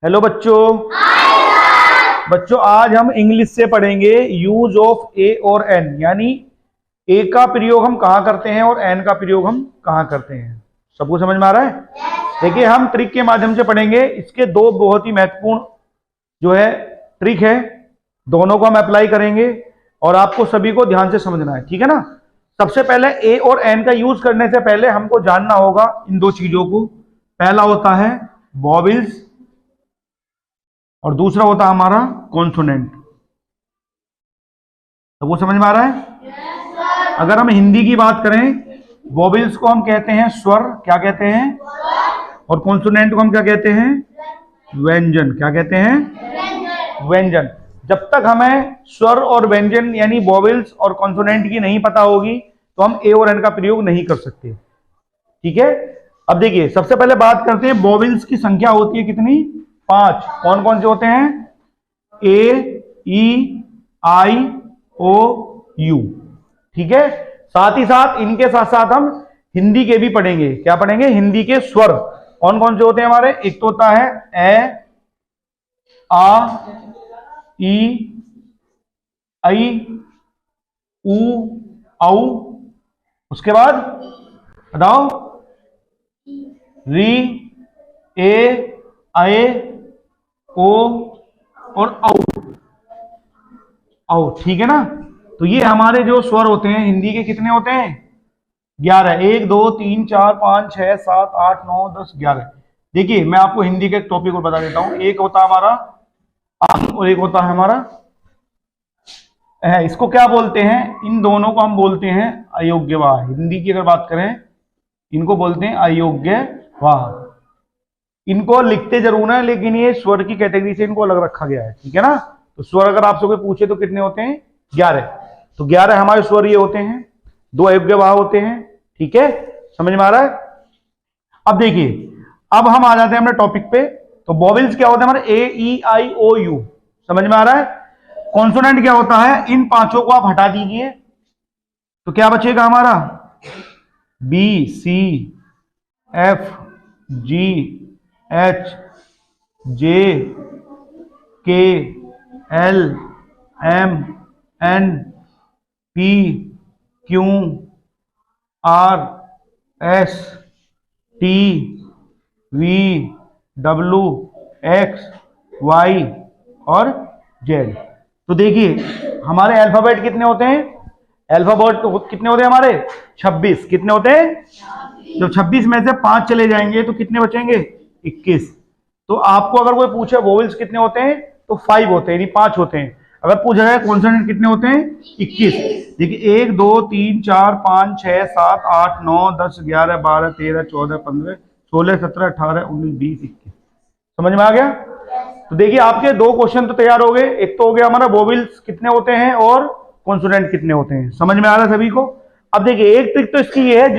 Hello बच्चों। बच्चों आज हम इंग्लिश से पढ़ेंगे यूज ऑफ ए और एन, यानी ए का प्रयोग हम कहाँ करते हैं और एन का प्रयोग हम कहाँ करते हैं। सबको समझ में आ रहा है? देखिए हम ट्रिक के माध्यम से पढ़ेंगे। इसके दो बहुत ही महत्वपूर्ण जो है ट्रिक है, दोनों को हम अप्लाई करेंगे और आपको सभी को ध्यान से समझना है, ठीक है ना। सबसे पहले ए और एन का यूज करने से पहले हमको जानना होगा इन दो चीजों को। पहला होता है वॉवेल्स और दूसरा होता है हमारा कॉन्सोनेंट। तो वो समझ में आ रहा है? अगर हम हिंदी की बात करें, वॉवेल्स को हम कहते हैं स्वर, क्या कहते हैं, और कॉन्सोनेंट को हम क्या कहते हैं, व्यंजन। क्या कहते हैं? व्यंजन। जब तक हमें स्वर और व्यंजन यानी वॉवेल्स और कॉन्सोनेंट की नहीं पता होगी तो हम ए और एन का प्रयोग नहीं कर सकते, ठीक है। अब देखिए सबसे पहले बात करते हैं वॉवेल्स की संख्या होती है कितनी? 5। कौन कौन से होते हैं? ए, ई, आई, ओ, यू, ठीक है। साथ ही साथ इनके साथ साथ हम हिंदी के भी पढ़ेंगे। क्या पढ़ेंगे? हिंदी के स्वर कौन कौन से होते हैं हमारे? एक तो होता है ए, आ, ई, आई, ऊ, औ। उसके बाद बताओ री, ए, आए, ओ और औ, ठीक है ना। तो ये हमारे जो स्वर होते हैं हिंदी के कितने होते हैं? 11। 1 2 3 4 5 6 7 8 9 10 11। देखिए मैं आपको हिंदी के टॉपिक को बता देता हूं। एक होता है हमारा और एक होता है हमारा इसको क्या बोलते हैं? इन दोनों को हम बोलते हैं अयोग्यवाह। हिंदी की अगर बात करें इनको बोलते हैं अयोग्यवाह। इनको लिखते जरूर है लेकिन ये स्वर की कैटेगरी से इनको अलग रखा गया है, ठीक है ना। तो स्वर अगर आपसे कोई पूछे तो कितने होते हैं? 11। तो 11 हमारे स्वर ये होते हैं, 2 अयोग्यवाह होते हैं, ठीक है। समझ में आ रहा है? अब देखिए अब हम आ जाते हैं अपने टॉपिक पे। तो वॉवेल्स क्या होते हैं हमारे? ए, ई, आई, ओ, यू। समझ में आ रहा है? कॉन्सोनेंट क्या होता है? इन पांचों को आप हटा दीजिए तो क्या बचेगा हमारा? B, C, F, G, H, J, K, L, M, N, P, Q, R, S, T, V, W, X, Y और जेड। तो देखिए हमारे अल्फाबेट कितने होते हैं? अल्फाबेट कितने होते हैं हमारे? 26। कितने होते हैं? जब 26 में से 5 चले जाएंगे तो कितने बचेंगे? 21। तो आपको अगर कोई पूछे वोवेल्स कितने होते हैं तो 5 होते हैं, यानी 5 होते हैं। अगर पूछा जाए कॉन्सोनेंट कितने होते हैं? 21। देखिए 1 2 3 4 5 6 7 8 9 10 11 12 13 14 15 16 17 18 19 20 21। समझ में आ गया? तो देखिए आपके 2 क्वेश्चन तो तैयार हो गए। एक तो हो गया हमारा वोवेल्स कितने होते हैं और कॉन्सोनेंट कितने होते हैं। समझ में आ रहा है सभी को? अब देखिए एक ट्रिक तो इसकी ये है,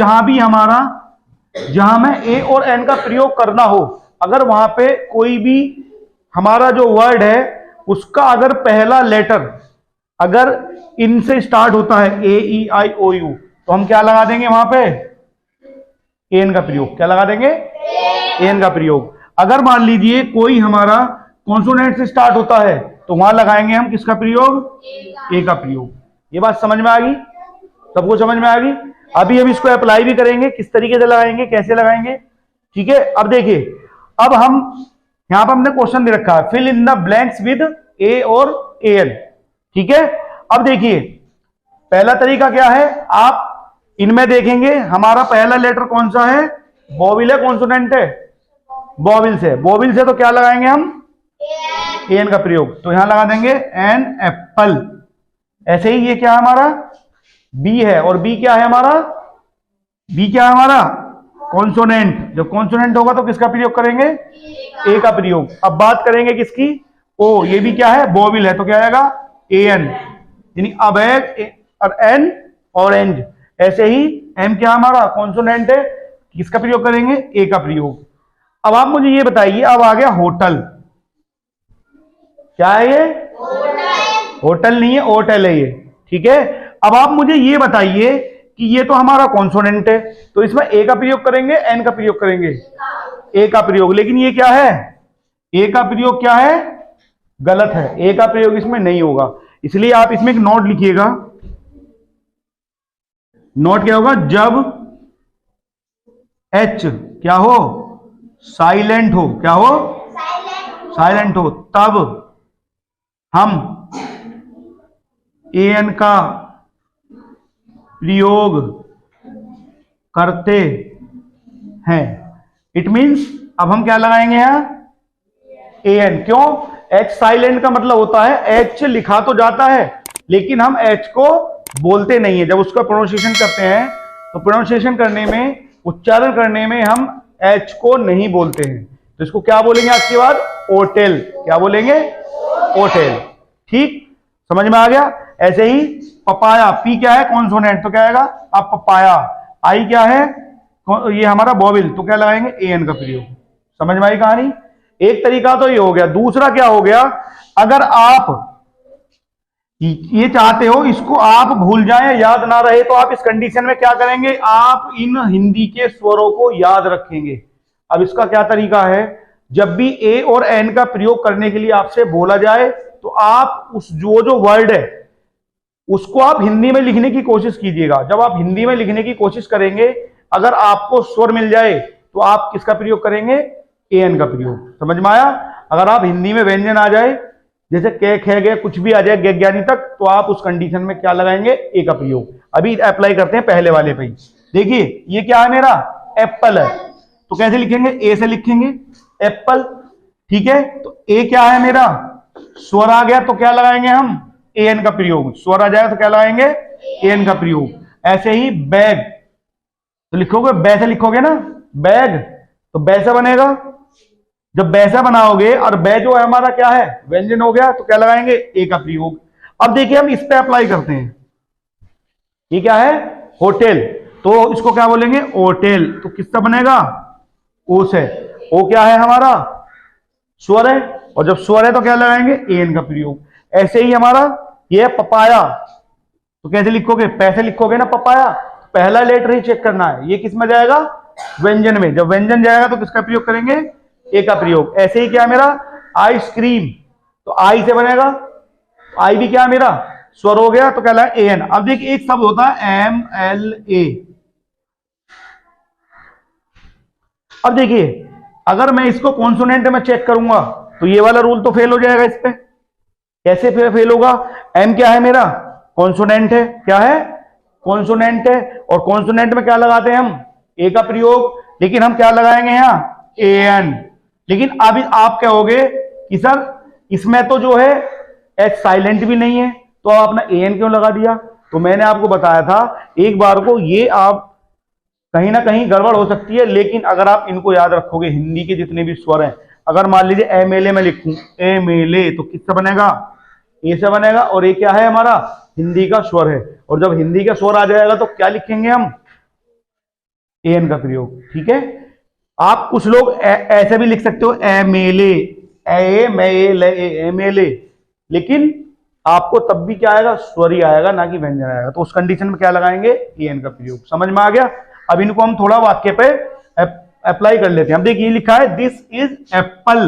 जहां में ए और एन का प्रयोग करना हो, अगर वहां पे कोई भी हमारा जो वर्ड है उसका अगर पहला लेटर अगर इनसे स्टार्ट होता है, ए, ई, आई, ओ, यू, तो हम क्या लगा देंगे वहां पे? एन का प्रयोग। क्या लगा देंगे? एन का प्रयोग। अगर मान लीजिए कोई हमारा कॉन्सोनेंट से स्टार्ट होता है तो वहां लगाएंगे हम किसका प्रयोग? ए का प्रयोग। ये बात समझ में आ गई? सबको समझ में आ गई? अभी हम इसको अप्लाई भी करेंगे, किस तरीके से लगाएंगे, कैसे लगाएंगे, ठीक है। अब देखिए अब हम यहां पर हमने क्वेश्चन दे रखा है, fill in the blanks with a और ए एन, ठीक है। अब देखिए पहला तरीका क्या है, आप इनमें देखेंगे हमारा पहला लेटर कौन सा है? वोवेल है, कॉन्सोनेंट है? वोवेल से। वोवेल से तो क्या लगाएंगे हम? एन का प्रयोग। तो यहां लगा देंगे एन एप्पल। ऐसे ही ये क्या है हमारा? बी है, और बी क्या है हमारा? बी क्या है हमारा? कॉन्सोनेंट। जब कॉन्सोनेंट होगा तो किसका प्रयोग करेंगे? ए का प्रयोग। अब बात करेंगे किसकी? ओ। ये भी क्या है? वोवेल है, तो क्या आएगा? ए एन, यानी अवैध, और एन ऑरेंज। ऐसे ही एम क्या हमारा? कॉन्सोनेंट है, किसका प्रयोग करेंगे? ए का प्रयोग। अब आप मुझे ये बताइए, अब आ गया होटल। क्या है ये? होटल नहीं है, होटल है ये, ठीक है। अब आप मुझे ये बताइए कि ये तो हमारा कॉन्सोनेंट है, तो इसमें ए का प्रयोग करेंगे, एन का प्रयोग करेंगे? ए का प्रयोग। लेकिन ये क्या है? ए का प्रयोग क्या है, गलत है, ए का प्रयोग इसमें नहीं होगा। इसलिए आप इसमें एक नोट लिखिएगा। नोट क्या होगा, जब एच क्या हो, साइलेंट हो, क्या हो, साइलेंट हो, तब हम एन का प्रयोग करते हैं। इट मीन्स अब हम क्या लगाएंगे यहां, एन। क्यों, एच साइलेंट का मतलब होता है एच लिखा तो जाता है लेकिन हम एच को बोलते नहीं है। जब उसका प्रोनाउंसिएशन करते हैं तो प्रोनाउंसिएशन करने में, उच्चारण करने में हम एच को नहीं बोलते हैं। तो इसको क्या बोलेंगे आज के बाद, ओटेल। क्या बोलेंगे, ओटेल। ठीक, समझ में आ गया। ऐसे ही पपाया, पी क्या है, कॉन्सोनेंट, तो क्या आएगा अब पपाया। आई क्या है, ये हमारा वोवेल, तो क्या लगाएंगे, एन का प्रयोग। समझ में आई कहानी। एक तरीका तो ये हो गया। दूसरा क्या हो गया, अगर आप ये चाहते हो इसको आप भूल जाएं, याद ना रहे, तो आप इस कंडीशन में क्या करेंगे, आप इन हिंदी के स्वरों को याद रखेंगे। अब इसका क्या तरीका है, जब भी ए और एन का प्रयोग करने के लिए आपसे बोला जाए तो आप उस जो वर्ड है उसको आप हिंदी में लिखने की कोशिश कीजिएगा। जब आप हिंदी में लिखने की कोशिश करेंगे, अगर आपको स्वर मिल जाए तो आप किसका प्रयोग करेंगे, एन का प्रयोग। समझ में आया। अगर आप हिंदी में व्यंजन आ जाए, जैसे के, खे, गे, कुछ भी आ जाए ज्ञानी तक, तो आप उस कंडीशन में क्या लगाएंगे, ए का प्रयोग। अभी अप्लाई करते हैं पहले वाले पे। देखिए ये क्या है, मेरा एप्पल है, तो कैसे लिखेंगे, ए से लिखेंगे एप्पल। ठीक है, तो ए क्या है मेरा, स्वर आ गया तो क्या लगाएंगे हम, एन का प्रयोग। स्वर आ जाएगा तो क्या लगाएंगे, एन का प्रयोग। ऐसे ही बैग, तो लिखोगे बै से लिखोगे ना, बैग, तो बैसा बनेगा। जब बैसा बनाओगे और बै जो है हमारा क्या है, व्यंजन हो गया, तो क्या लगाएंगे, ए का प्रयोग। अब देखिए हम इस पे अप्लाई करते हैं। ये क्या है, होटल, तो इसको क्या बोलेंगे, ओटेल। तो किससे बनेगा, ओ से। ओ क्या है हमारा, स्वर है, और जब स्वर है तो क्या लगाएंगे, एन का प्रयोग। ऐसे ही हमारा ये है पपाया, तो कैसे लिखोगे, पैसे लिखोगे ना पपाया, पहला लेटर ही चेक करना है, ये किस में जाएगा, व्यंजन में। जब व्यंजन जाएगा तो किसका प्रयोग करेंगे, ए का प्रयोग। ऐसे ही क्या मेरा आइसक्रीम, तो आई से बनेगा, आई भी क्या मेरा स्वर हो गया, तो क्या लगा, एन। अब देखिए एक शब्द होता है एम एल ए। अब देखिए अगर मैं इसको कॉन्सोनेंट में चेक करूंगा तो ये वाला रूल तो फेल हो जाएगा इस पे। कैसे फेल होगा, एम क्या है मेरा, कॉन्सोनेंट है, क्या है, कॉन्सोनेंट है, और कॉन्सोनेंट में क्या लगाते हैं हम, ए का प्रयोग। लेकिन हम क्या लगाएंगे यहां, ए एन। लेकिन अभी आप कहोगे कि सर इसमें तो जो है एच साइलेंट भी नहीं है, तो आपने ए एन क्यों लगा दिया। तो मैंने आपको बताया था एक बार को, ये आप कहीं ना कहीं गड़बड़ हो सकती है, लेकिन अगर आप इनको याद रखोगे, हिंदी के जितने भी स्वर हैं, अगर मान लीजिए एम एल ए में लिखूं, एम एल ए, तो किससे बनेगा, ए से बनेगा, और ए क्या है हमारा, हिंदी का स्वर है। और जब हिंदी का स्वर आ जाएगा तो क्या लिखेंगे हम, एन का प्रयोग। ठीक है, आप कुछ लोग ऐसे भी लिख सकते हो, एम एल ए, लेकिन आपको तब भी क्या आएगा, स्वर ही आएगा, ना कि व्यंजन आएगा। तो उस कंडीशन में क्या लगाएंगे, एन का प्रयोग। समझ में आ गया। अब इनको हम थोड़ा वाक्य पे अप्लाई कर लेते हैं। अब देखिए लिखा है दिस इज एप्पल,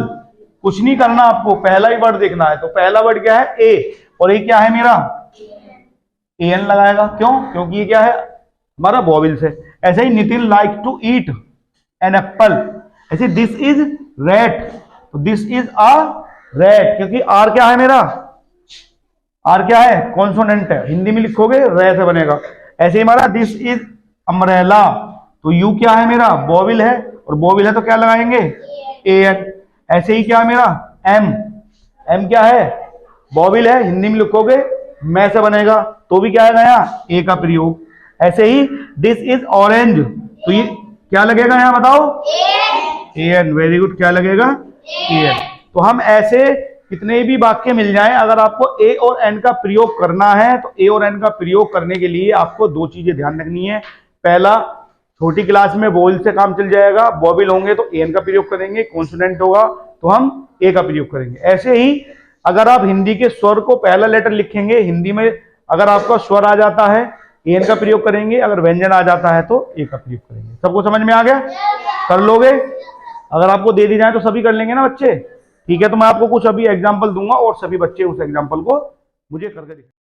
कुछ नहीं करना आपको, पहला ही वर्ड देखना है। तो पहला वर्ड क्या है, ए, और ये क्या है मेरा, एन लगाएगा। क्यों, क्योंकि ये क्या है हमारा वोवेल से। ऐसे ही Nitin like to eat an apple. ऐसे दिस इज रेट, तो दिस इज अ रेट, क्योंकि आर क्या है मेरा, आर क्या है, कॉन्सोनेंट है, हिंदी में लिखोगे रे से बनेगा। ऐसे ही हमारा दिस इज अम्ब्रेला, तो यू क्या है मेरा, वोवेल है, और वोवेल है तो क्या लगाएंगे, ए एन। ऐसे ही क्या है मेरा एम, एम क्या है, वोवेल है, हिंदी में लिखोगे मैं से बनेगा, तो भी क्या है नया, ए का प्रयोग। ऐसे ही दिस इज ऑरेंज, तो ये क्या लगेगा यहाँ बताओ, ए एन। वेरी गुड, क्या लगेगा, ए एन। तो हम ऐसे कितने भी वाक्य मिल जाएं, अगर आपको ए और एन का प्रयोग करना है तो ए और एन का प्रयोग करने के लिए आपको दो चीजें ध्यान रखनी है। पहला, छोटी क्लास में वोवेल से काम चल जाएगा, वोवेल होंगे तो एन का प्रयोग करेंगे, कॉन्सोनेंट होगा तो हम ए का प्रयोग करेंगे। ऐसे ही अगर आप हिंदी के स्वर को पहला लेटर लिखेंगे, हिंदी में अगर आपका स्वर आ जाता है एन का प्रयोग करेंगे, अगर व्यंजन आ जाता है तो ए का प्रयोग करेंगे। सबको समझ में आ गया, कर लोगे। अगर आपको दे दी जाए तो सभी कर लेंगे ना बच्चे। ठीक है, तो मैं आपको कुछ अभी एग्जाम्पल दूंगा और सभी बच्चे उस एग्जाम्पल को मुझे करके दिखाएंगे।